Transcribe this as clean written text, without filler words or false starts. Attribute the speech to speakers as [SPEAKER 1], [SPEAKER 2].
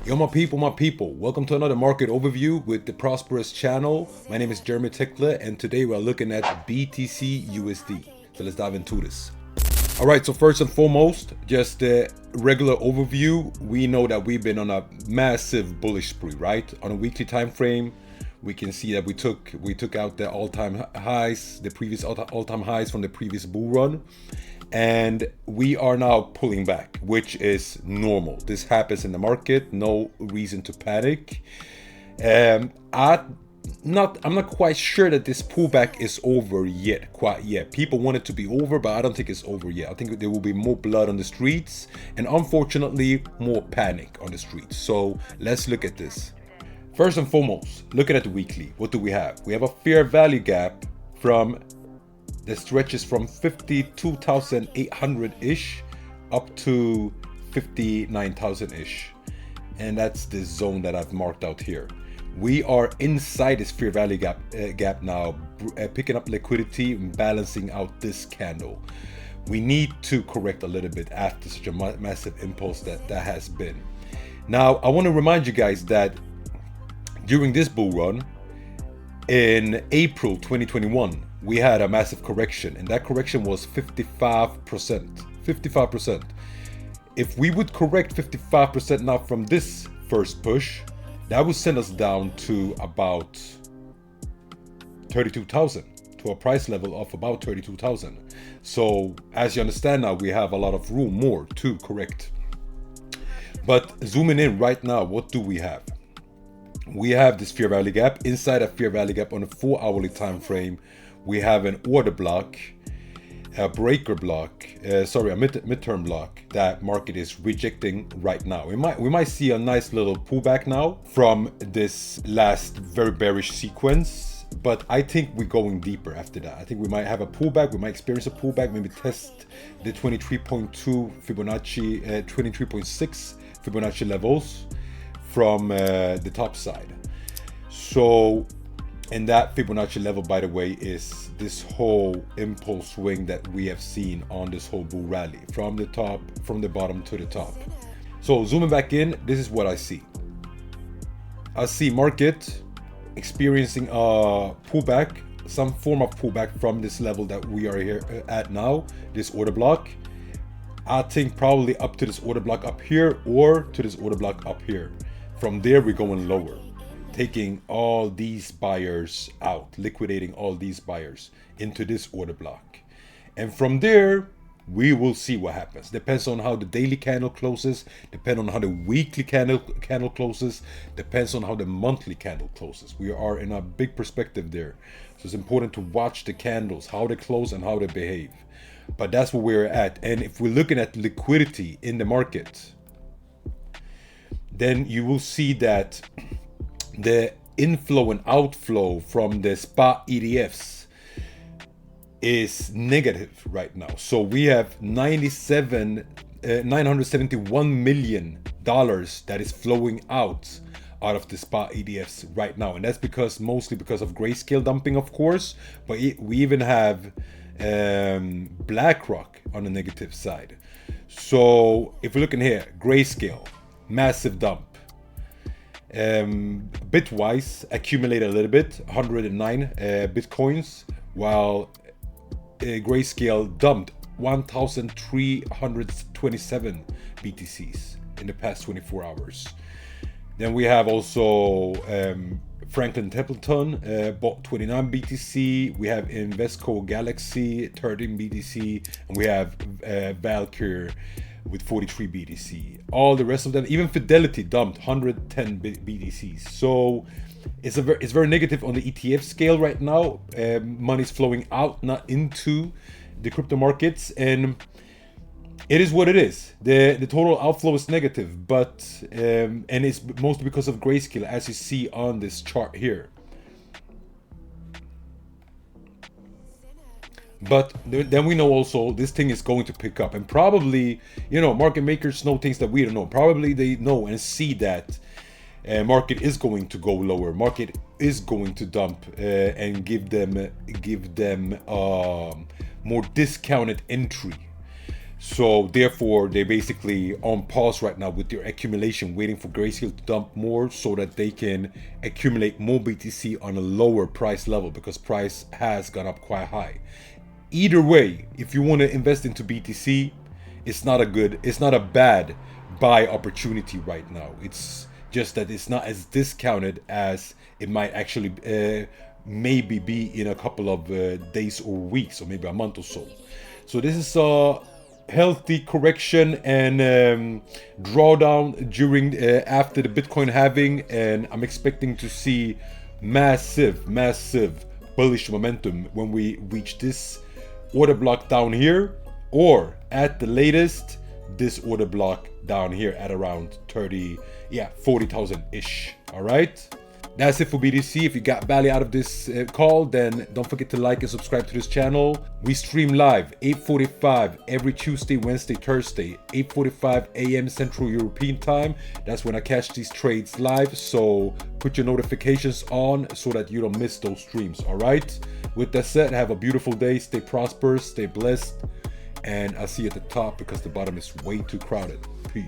[SPEAKER 1] Yo, my people, welcome to another market overview with the Prosperous channel. My name is Jeremy Tickler, and today we're looking at BTC USD. So let's dive into this. All right, so first and foremost, just a regular overview. We know that we've been on a massive bullish spree, right? On a weekly time frame, we can see that we took out the all-time highs, the previous all-time highs from the previous bull run. And we are now pulling back, which is normal. This happens in the market, no reason to panic. I'm not quite sure that this pullback is over yet, quite yet. People want it to be over, but I don't think it's over yet. I think there will be more blood on the streets and unfortunately more panic on the streets. So let's look at this. First and foremost, looking at the weekly, what do we have? We have a fair value gap that stretches from 52,800-ish up to 59,000-ish. And that's the zone that I've marked out here. We are inside this fair value gap now, picking up liquidity and balancing out this candle. We need to correct a little bit after such a massive impulse that has been. Now, I want to remind you guys that during this bull run, in April 2021, we had a massive correction, and that correction was 55%. 55%. If we would correct 55% now from this first push, that would send us down to about 32,000, to a price level of about 32,000. So as you understand now, we have a lot of room more to correct. But zooming in right now, what do we have? We have this fair value gap. Inside a fair value gap on a 4-hourly time frame, we have an order block, a breaker block, a midterm block that market is rejecting right now. We might see a nice little pullback now from this last very bearish sequence, but I think we're going deeper after that. I think we might have a pullback. We might experience a pullback, maybe test the 23.2 Fibonacci, 23.6 Fibonacci levels from the top side. So, and that Fibonacci level, by the way, is this whole impulse swing that we have seen on this whole bull rally, from the bottom to the top. So zooming back in, this is what I see. I see market experiencing a pullback, some form of pullback from this level that we are here at now, this order block. I think probably up to this order block up here or to this order block up here. From there, we're going lower, taking all these buyers out, liquidating all these buyers into this order block. And from there, we will see what happens. Depends on how the daily candle closes, depends on how the weekly candle closes, depends on how the monthly candle closes. We are in a big perspective there. So it's important to watch the candles, how they close and how they behave. But that's where we're at. And if we're looking at liquidity in the market, then you will see that the inflow and outflow from the spot ETFs is negative right now. So we have $971 million that is flowing out of the spot ETFs right now. And that's mostly because of grayscale dumping, of course, but we even have BlackRock on the negative side. So if we're looking here, grayscale, massive dump. Bitwise accumulated a little bit, 109 bitcoins, while grayscale dumped 1,327 BTCs in the past 24 hours. Then we have also Franklin Templeton bought 29 BTC. We have Invesco Galaxy 13 BTC, and we have Valkyr with 43 BTC. All the rest of them, even Fidelity dumped 110 BTCs. So it's very negative on the ETF scale right now. Money's flowing out, not into the crypto markets, and it is what it is. The total outflow is negative, but and it's mostly because of grayscale, as you see on this chart here. But then we know also this thing is going to pick up, and probably, market makers know things that we don't know. Probably they know and see that market is going to go lower. Market is going to dump and give them more discounted entry. So therefore, they're basically on pause right now with their accumulation, waiting for Grayscale to dump more so that they can accumulate more BTC on a lower price level, because price has gone up quite high. Either way, if you want to invest into BTC, it's not a bad buy opportunity right now. It's just that it's not as discounted as it might actually maybe be in a couple of days or weeks, or maybe a month or so. So this is a healthy correction and drawdown during after the Bitcoin halving, and I'm expecting to see massive bullish momentum when we reach this order block down here, or at the latest this order block down here at around 40,000 ish. All right, that's it for BTC. If you got value out of this call, then don't forget to like and subscribe to this channel. We stream live 8:45 every Tuesday, Wednesday, Thursday, 8:45 a.m. Central European time. That's when I catch these trades live, so put your notifications on so that you don't miss those streams. All right, with that said, have a beautiful day, stay prosperous, stay blessed, and I'll see you at the top because the bottom is way too crowded. Peace.